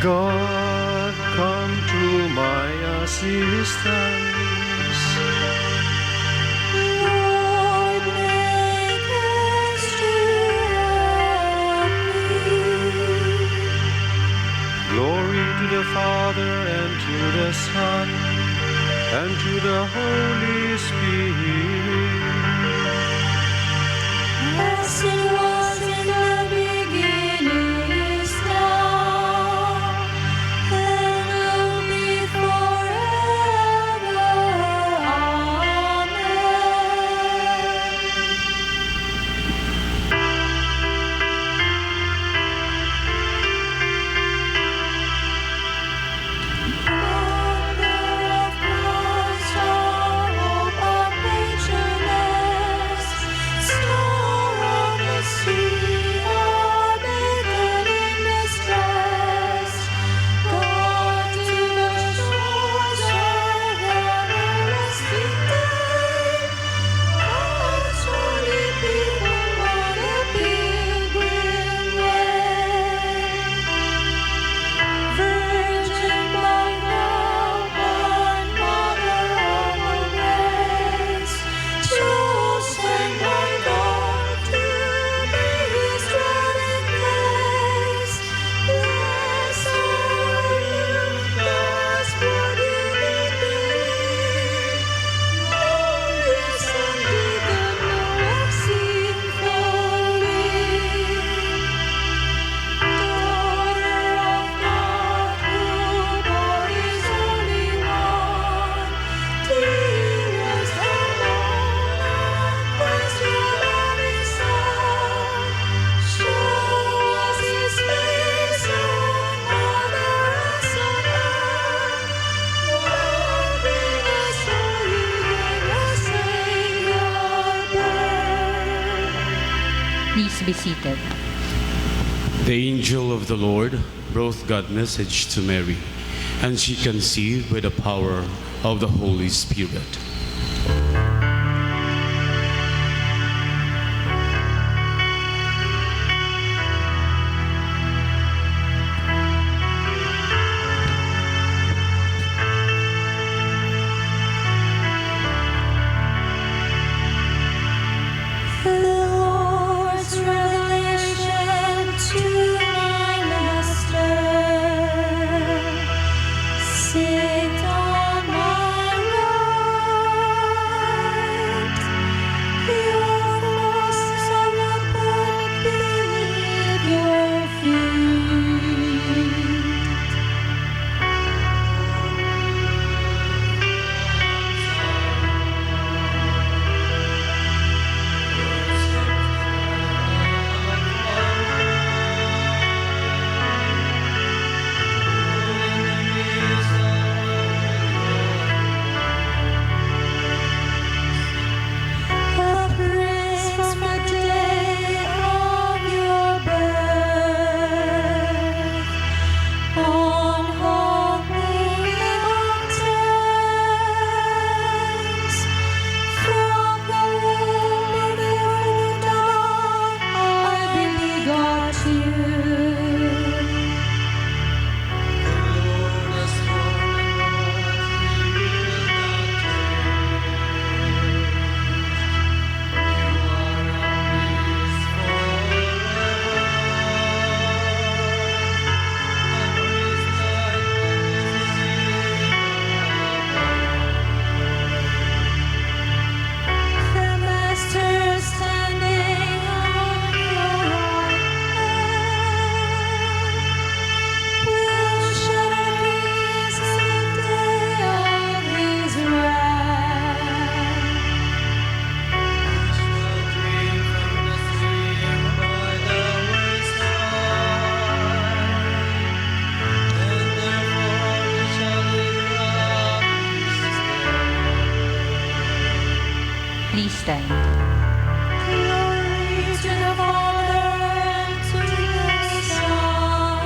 God, come to my assistance. Lord, make haste to help me. Glory to the Father, and to the Son, and to the Holy Spirit. As it was in the beginning, is now, and will be forever. Amen. Mother of Christ, our hope, our patroness, star of the sea, our beacon in distress, God to the shores of everlasting day, God's holy people, what a pilgrim way. Virgin by love, and Mother of all grace, chosen by God to be His dwelling place. Blessed are you, thus born in belief. Glorious indeed, the know of sinfully. Daughter of God, who bore His Holy One, dearest of all, and Christ your loving Son, show us His face on honor as on earth. Loving us, so you gave us Savior birth. Please be seated. The angel of the Lord brought God message to Mary, and she conceived by the power of the Holy Spirit. The Lord's revelation to my Master. Sit on my right. Your forces of the put beneath your feet. A praise from the day of your birth on holy mountains. From the womb before the dawn, I begot you. The Master standing on your right hand will shatter kings in the day of His wrath. Please stand. Glory to the Father, and to the Son,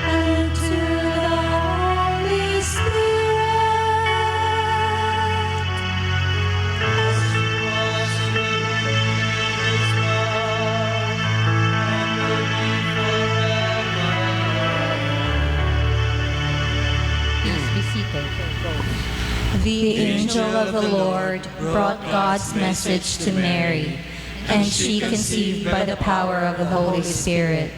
and to the Holy Spirit, as it was in the beginning, is now, and will be forever. The angel of the Lord brought God's message to Mary, and she conceived by the power of the Holy Spirit.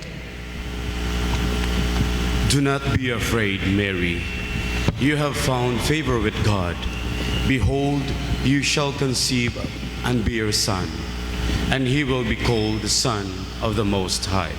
Do not be afraid, Mary. You have found favor with God. Behold, you shall conceive and bear a son, and he will be called the Son of the Most High.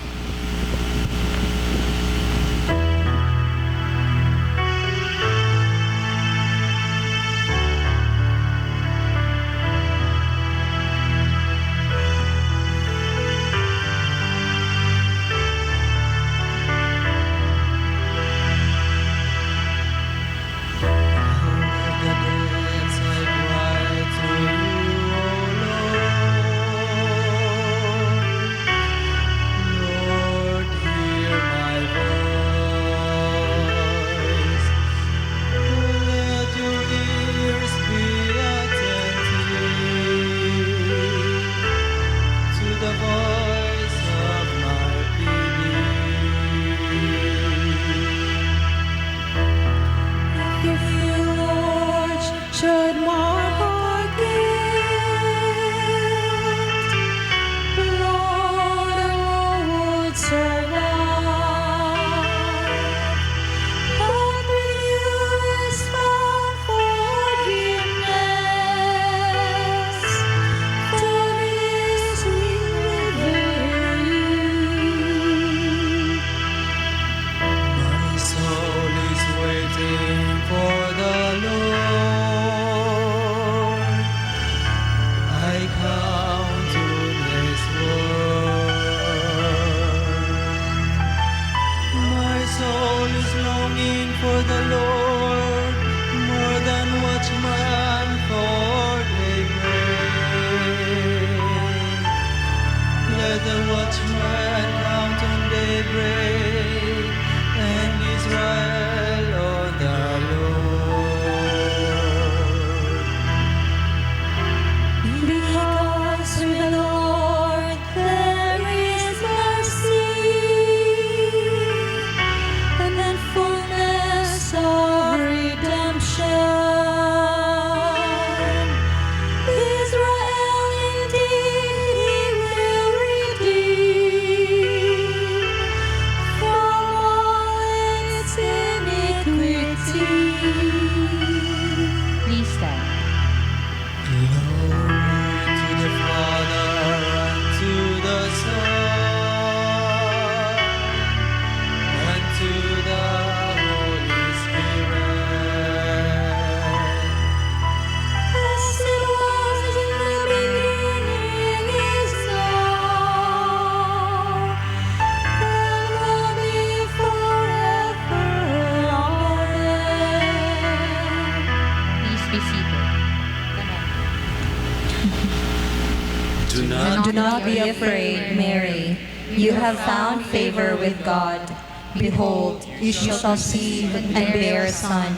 Do not be afraid, Mary. You have found favor with God. Behold, you shall conceive and bear a son,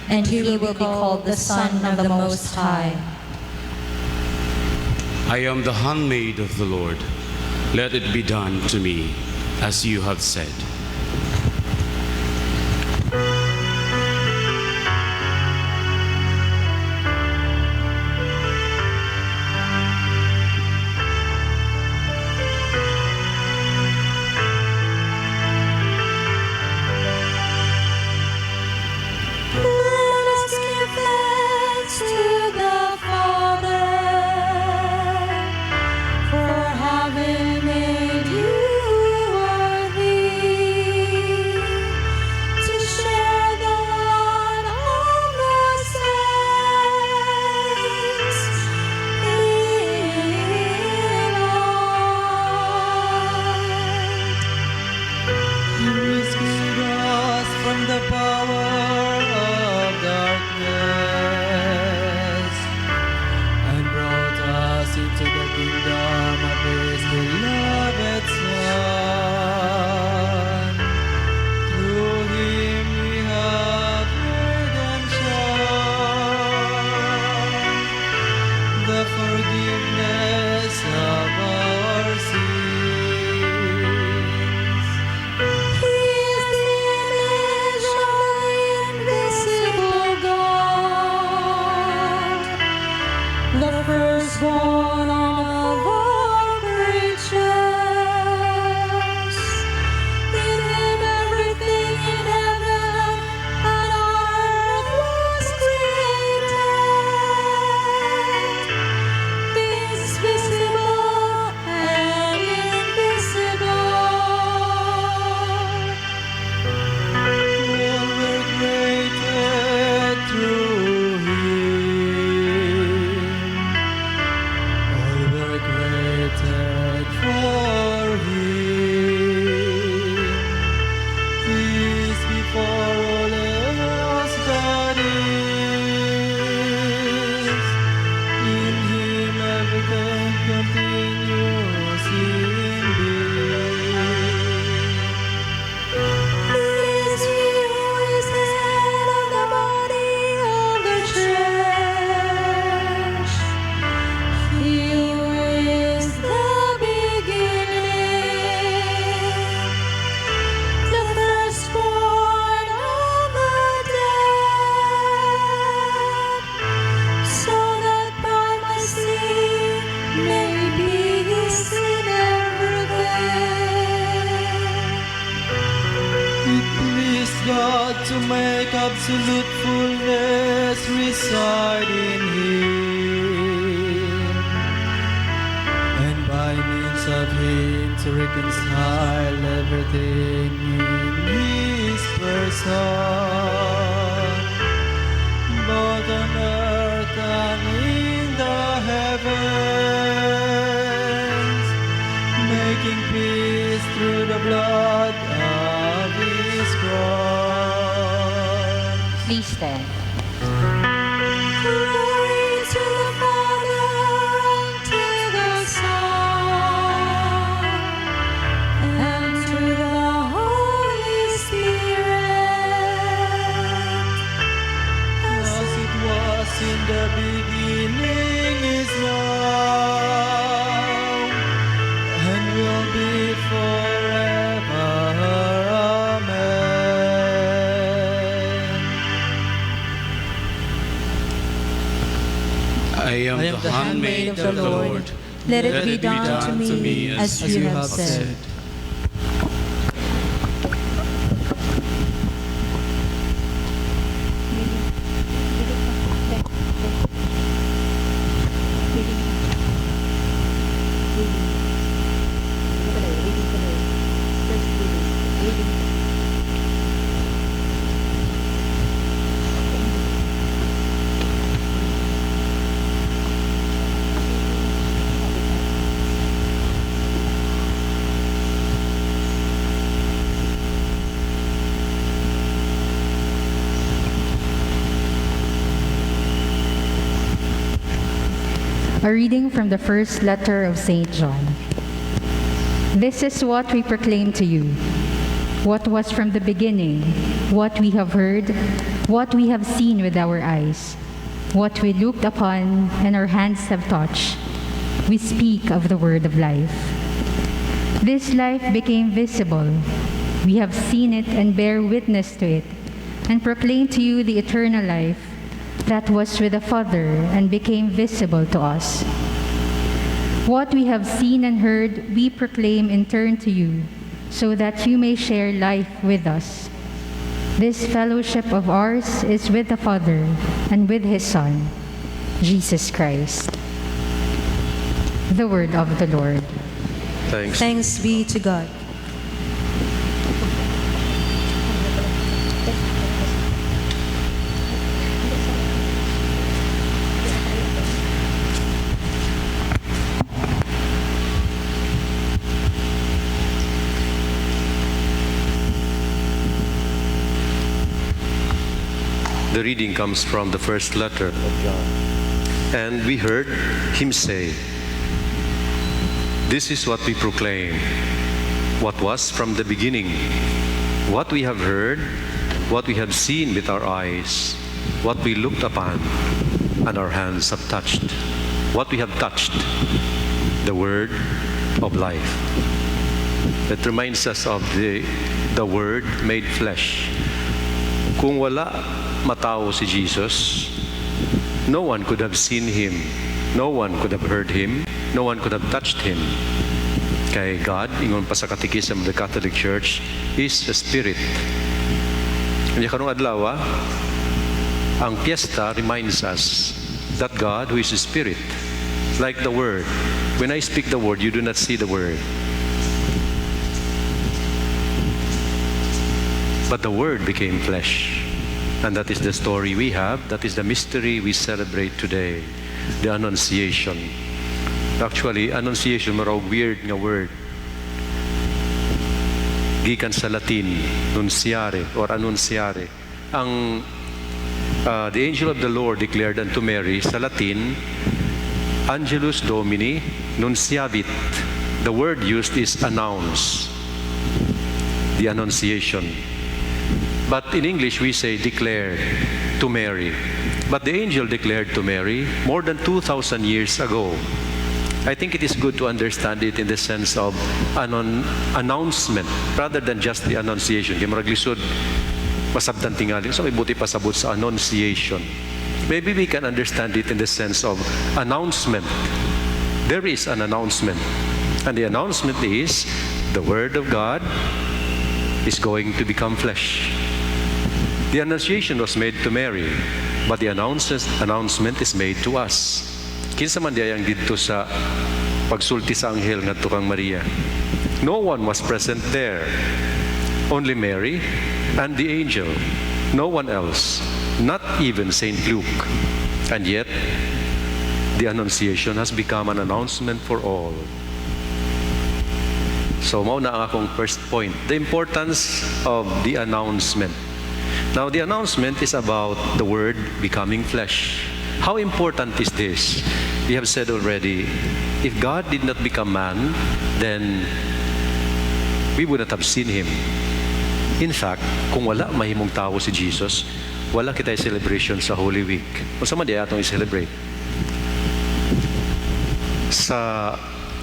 and he will be called the Son of the Most High. I am the handmaid of the Lord. Let it be done to me as you have said. For having made you worthy. It pleased God to make absolute fullness reside in him, and by means of him to reconcile everything in his person, both on earth and in the heavens, making peace through the blood of his cross. Please stand. Glory to the Father, and to the Son, and to the Holy Spirit, as it was in the beginning, is now, and will be forever. Amen. I am the handmaid of the Lord. Let it be done to me as you have said. A reading from the first letter of St. John. This is what we proclaim to you, what was from the beginning, what we have heard, what we have seen with our eyes, what we looked upon and our hands have touched. We speak of the word of life. This life became visible. We have seen it and bear witness to it, and proclaim to you the eternal life that was with the Father and became visible to us. What we have seen and heard, we proclaim in turn to you, so that you may share life with us. This fellowship of ours is with the Father and with his Son, Jesus Christ. The word of the Lord. Thanks be to God. The reading comes from the first letter of John. And we heard him say, "This is what we proclaim, what was from the beginning, what we have heard, what we have seen with our eyes, what we looked upon, and our hands have touched, what we have touched, the word of life." That reminds us of the Word made flesh. Kung wala matao si Jesus, no one could have seen him, no one could have heard him, no one could have touched him. Kay God, ingon pa sa Catechism of the Catholic Church, is a spirit. Kanya karong adlaw, ang fiesta reminds us that God, who is a spirit, like the Word. When I speak the Word, you do not see the Word. But the Word became flesh. And that is the story we have. That is the mystery we celebrate today. The Annunciation. Actually, Annunciation, marag weird nga word. Gikan sa Latin, nunciare or annunciare. Ang the angel of the Lord declared unto Mary sa Latin, Angelus Domini nunciavit. The word used is announce. The Annunciation. But in English, we say declared to Mary. But the angel declared to Mary more than 2,000 years ago. I think it is good to understand it in the sense of an announcement rather than just the Annunciation. Kaya maraglisod, pasabdan tingali. So, may buti pasabot sa Annunciation. Maybe we can understand it in the sense of announcement. There is an announcement. And the announcement is the Word of God is going to become flesh. The Annunciation was made to Mary, but the announcement is made to us. Kinsa man diyang didto sa pagsulti sa anghel ngadto kang Maria. No one was present there. Only Mary and the angel. No one else. Not even Saint Luke. And yet, the Annunciation has become an announcement for all. So, mao na ang akong first point. The importance of the announcement. Now, the announcement is about the Word becoming flesh. How important is this? We have said already, if God did not become man, then we would not have seen Him. In fact, kung wala mahimong tao si Jesus, wala kita'y celebration sa Holy Week. O sa madi atong i-celebrate.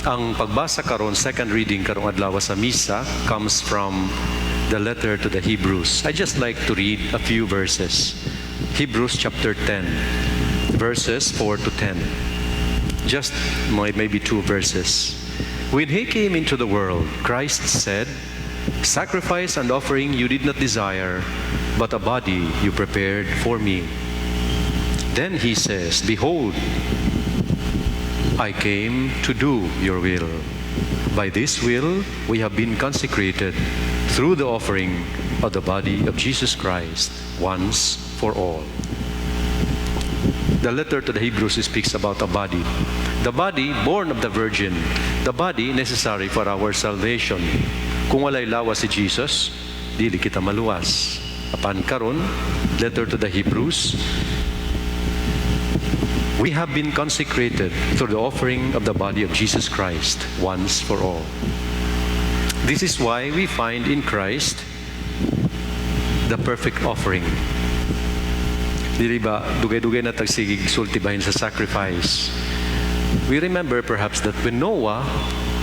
Ang pagbasa karon, second reading karong adlaw sa misa comes from the letter to the Hebrews. I just like to read a few verses. Hebrews chapter 10, verses 4 to 10. Just maybe 2 verses. When He came into the world, Christ said, "Sacrifice and offering you did not desire, but a body you prepared for me." Then He says, "Behold, I came to do your will. By this will we have been consecrated through the offering of the body of Jesus Christ once for all." The letter to the Hebrews speaks about a body. The body born of the Virgin. The body necessary for our salvation. Kung walay lawas si Jesus, dili kita maluwas. Apan karon, letter to the Hebrews, we have been consecrated through the offering of the body of Jesus Christ once for all. This is why we find in Christ the perfect offering. Dili ba dugay-dugay na tagsigig sulti bahin sa sacrifice. We remember perhaps that when Noah,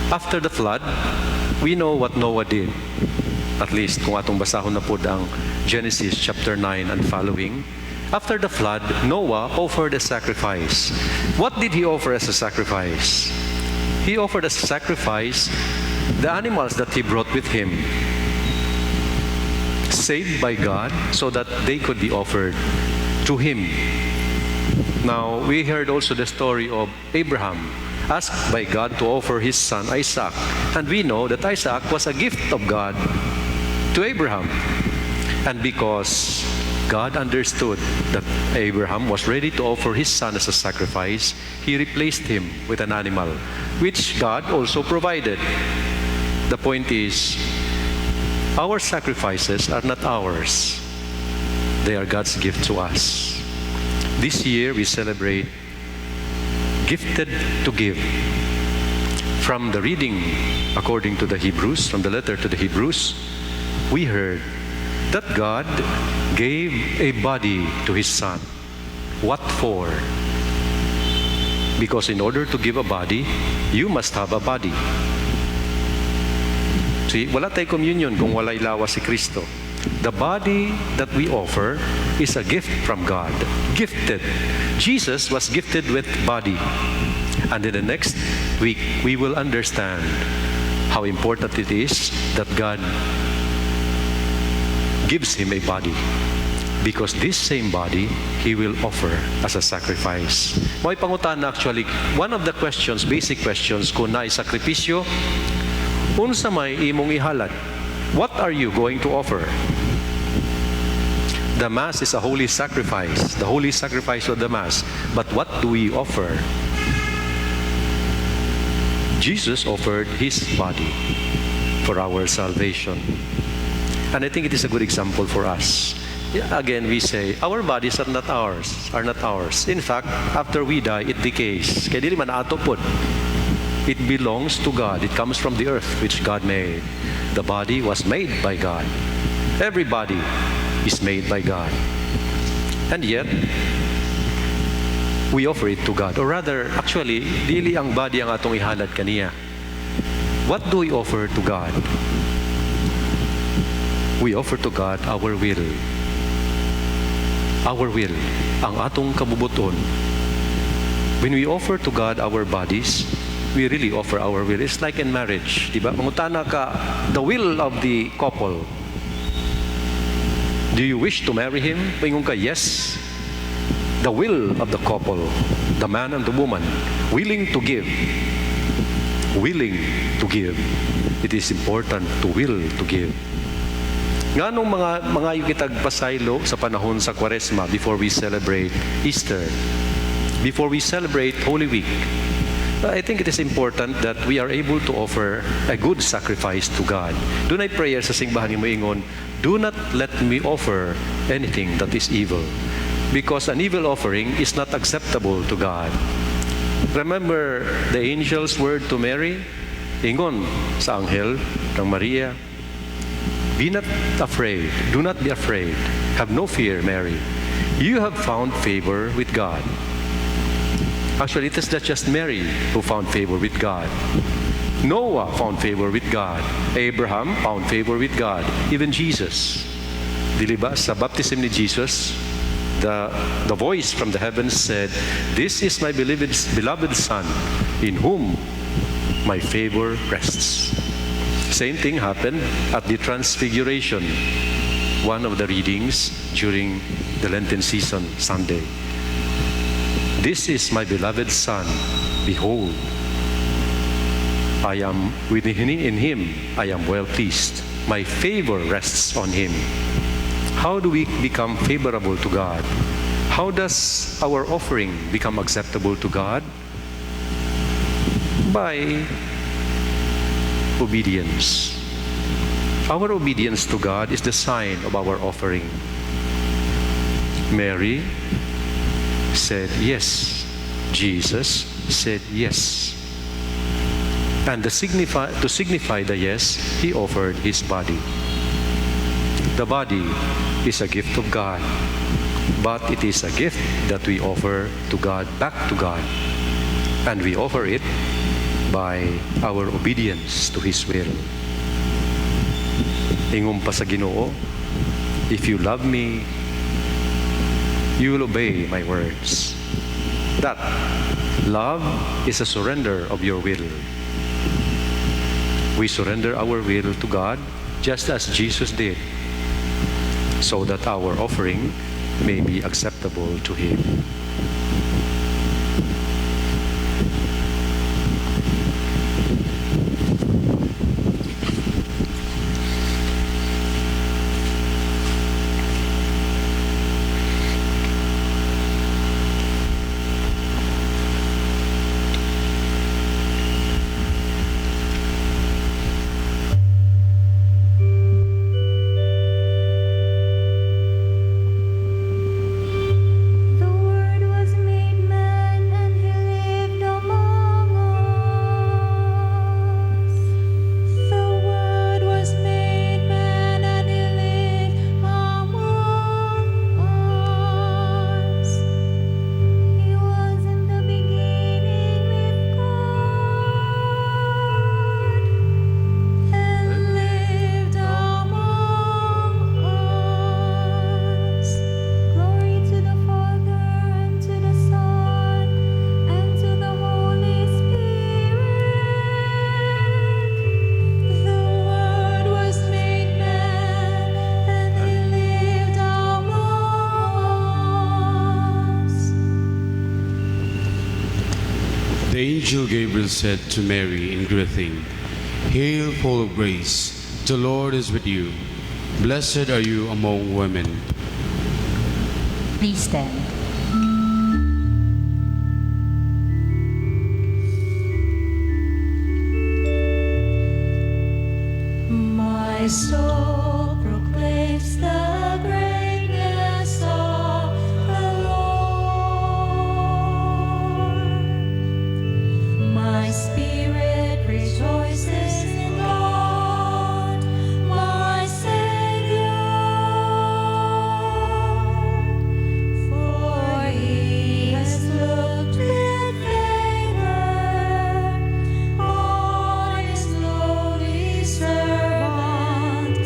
after the flood, we know what Noah did. At least kung atong basahon na po ang Genesis chapter 9 and following. After the flood, Noah offered a sacrifice. What did he offer as a sacrifice? He offered as a sacrifice the animals that he brought with him, saved by God so that they could be offered to him. Now, we heard also the story of Abraham, asked by God to offer his son Isaac. And we know that Isaac was a gift of God to Abraham. And because God understood that Abraham was ready to offer his son as a sacrifice, He replaced him with an animal, which God also provided. The point is, our sacrifices are not ours. They are God's gift to us. This year we celebrate Gifted to Give. From the reading according to the Hebrews, from the letter to the Hebrews, we heard that God gave a body to His Son. What for? Because in order to give a body, you must have a body. See, wala tayo communion kung wala ilawa si Kristo. The body that we offer is a gift from God. Gifted. Jesus was gifted with body. And in the next week, we will understand how important it is that God gives Him a body. Because this same body, He will offer as a sacrifice. May pangutan actually, one of the questions, basic questions, kung naisakripisyo, unsa may imong ihalad? What are you going to offer? The Mass is a holy sacrifice, the holy sacrifice of the Mass. But what do we offer? Jesus offered His body for our salvation. And I think it is a good example for us. Again, we say, our bodies are not ours. In fact, after we die, it decays. Kaya dili man ato pod. It belongs to God. It comes from the earth which God made. The body was made by God. Every body is made by God. And yet, we offer it to God. Or rather, actually, dili ang body ang atong ihalad kaniya. What do we offer to God? We offer to God our will. Our will, ang atong kabubuton. When we offer to God our bodies, we really offer our will. It's like in marriage, di ba? Mangutana ka, the will of the couple. Do you wish to marry him? Paingon ka, yes. The will of the couple, the man and the woman, willing to give. Willing to give. It is important to will to give. Nga nung mga kitag pasaylo sa panahon sa Kwaresma before we celebrate Easter, before we celebrate Holy Week, I think it is important that we are able to offer a good sacrifice to God. Doon ay prayer sa simbahan ni Moingon, do not let me offer anything that is evil, because an evil offering is not acceptable to God. Remember the angel's word to Mary? Ingon sa anghel ng Maria, be not afraid, do not be afraid, have no fear, Mary. You have found favor with God. Actually, it is not just Mary who found favor with God. Noah found favor with God. Abraham found favor with God. Even Jesus. Dili ba sa baptism ni Jesus, the voice from the heavens said, "This is my beloved Son, in whom my favor rests." Same thing happened at the Transfiguration, one of the readings during the Lenten season, Sunday. This is my beloved Son, behold, I am in him, I am well pleased. My favor rests on him. How do we become favorable to God? How does our offering become acceptable to God? By obedience. Our obedience to God is the sign of our offering. Mary said yes. Jesus said yes. And to signify the yes, he offered his body. The body is a gift of God, but it is a gift that we offer to God, back to God. And we offer it by our obedience to His will. Ingon pa sa Ginoo, if you love me, you will obey my words. That love is a surrender of your will. We surrender our will to God just as Jesus did, so that our offering may be acceptable to Him. The angel Gabriel said to Mary in greeting, "Hail, full of grace, the Lord is with you. Blessed are you among women." Please stand. My soul proclaims the greatness of the Lord. My spirit rejoices in God, my Savior. For He has looked with favor on His lowly servant.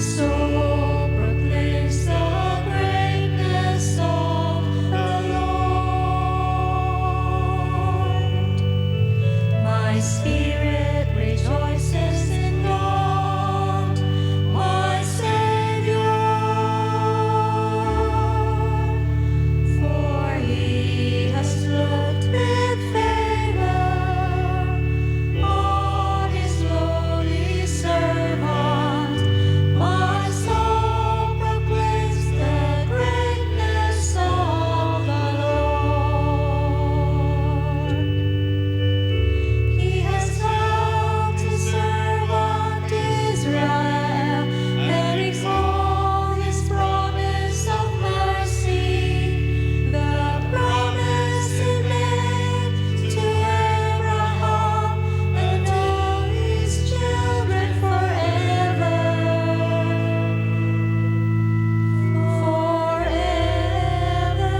soul proclaims the greatness of the Lord. My spirit rejoices in God, my Savior, for He has looked with favor on His lowly servant. My soul proclaims the greatness of the Lord. He has helped His servant Israel and recalled His promise of mercy, the promise He made to Abraham and all his children forever. Forever,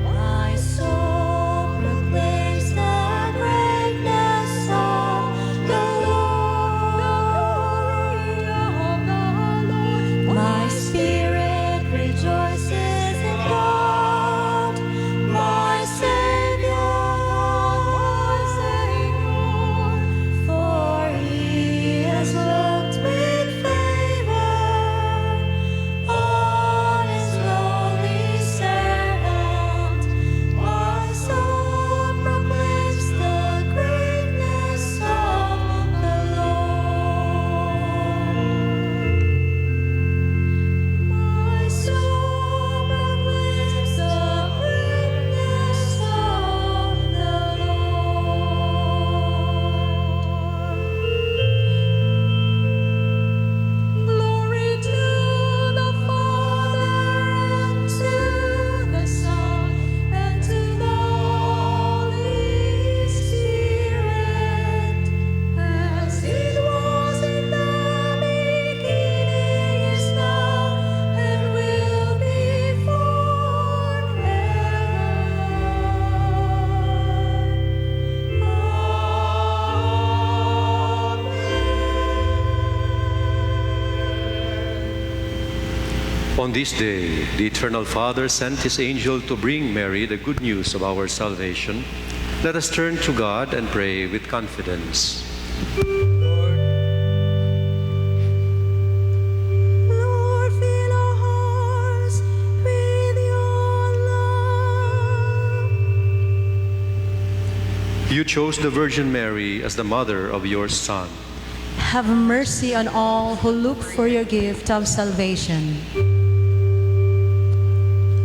my soul proclaims the greatness of the Lord. My spirit rejoices in God, my Savior, for He has looked with favor on His lowly servant. My soul proclaims the greatness of the Lord. My soul proclaims the greatness of the Lord. Glory to the Father, and to the Son, and to the Holy Spirit, as it was in the beginning, is now, and will be forever. On this day, the Eternal Father sent His angel to bring Mary the good news of our salvation. Let us turn to God and pray with confidence. Lord, fill our hearts with your love. You chose the Virgin Mary as the mother of your Son. Have mercy on all who look for your gift of salvation.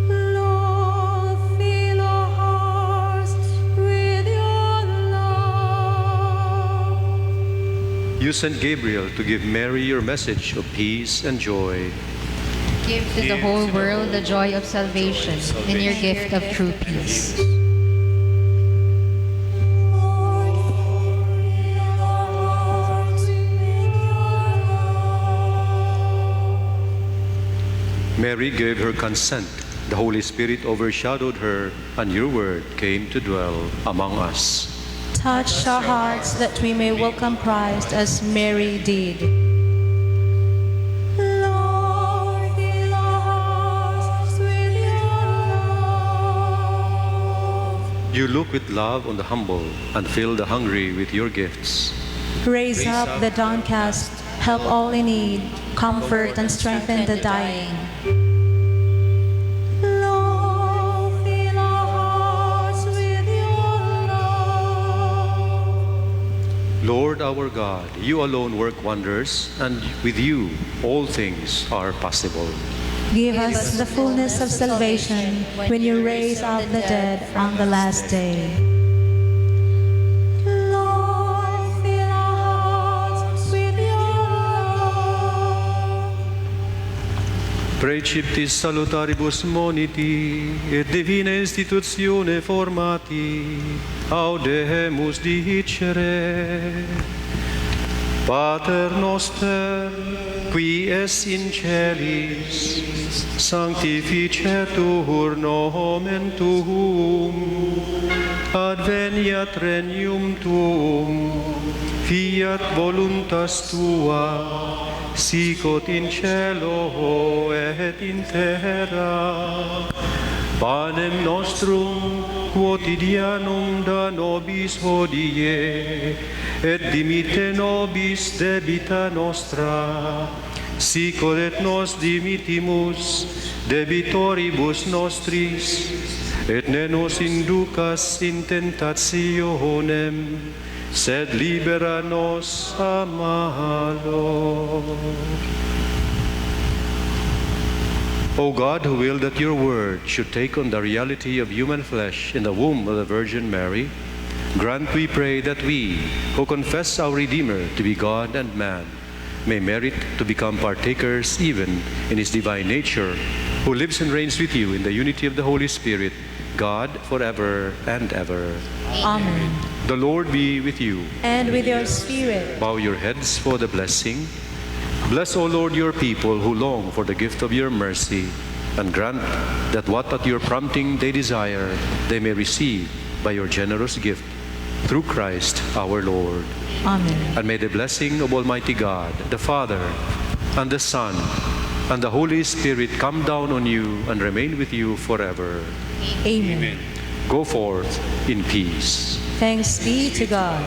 Lord, fill our hearts with your love. You sent Gabriel to give Mary your message of peace and joy. Give to the whole world the joy of salvation in your gift of true peace. Lord, fill our hearts with your love. Mary gave her consent. The Holy Spirit overshadowed her, and your word came to dwell among us. Touch our hearts that we may welcome Christ as Mary did. Lord, fill our hearts with your love. You look with love on the humble and fill the hungry with your gifts. Raise up the downcast, help all in need, comfort and strengthen the dying. Lord, fill our hearts with your love. Lord our God, you alone work wonders, and with you all things are possible. Give us the fullness of salvation when you raise up the dead on the last day. Lord, fill our hearts with your love. Praeceptis salutaribus moniti, et divina institutione formati, audemus dicere. Pater noster, qui es in celis, sanctificetur nomen tuum, adveniat regnum tuum, fiat voluntas tua, sicut in cielo et in terra. Panem nostrum quotidianum da nobis hodie, et dimitte nobis debita nostra, sicut et nos dimittimus debitoribus nostris, et ne nos inducas in tentationem, sed libera nos a malo. O God, who willed that your word should take on the reality of human flesh in the womb of the Virgin Mary, grant, we pray, that we, who confess our Redeemer to be God and man, may merit to become partakers even in his divine nature, who lives and reigns with you in the unity of the Holy Spirit, God, forever and ever. Amen. The Lord be with you. And with your spirit. Bow your heads for the blessing. Bless, O Lord, your people who long for the gift of your mercy, and grant that what at your prompting they desire, they may receive by your generous gift. Through Christ our Lord. Amen. And may the blessing of Almighty God, the Father, and the Son, and the Holy Spirit come down on you and remain with you forever. Amen. Go forth in peace. Thanks be to God.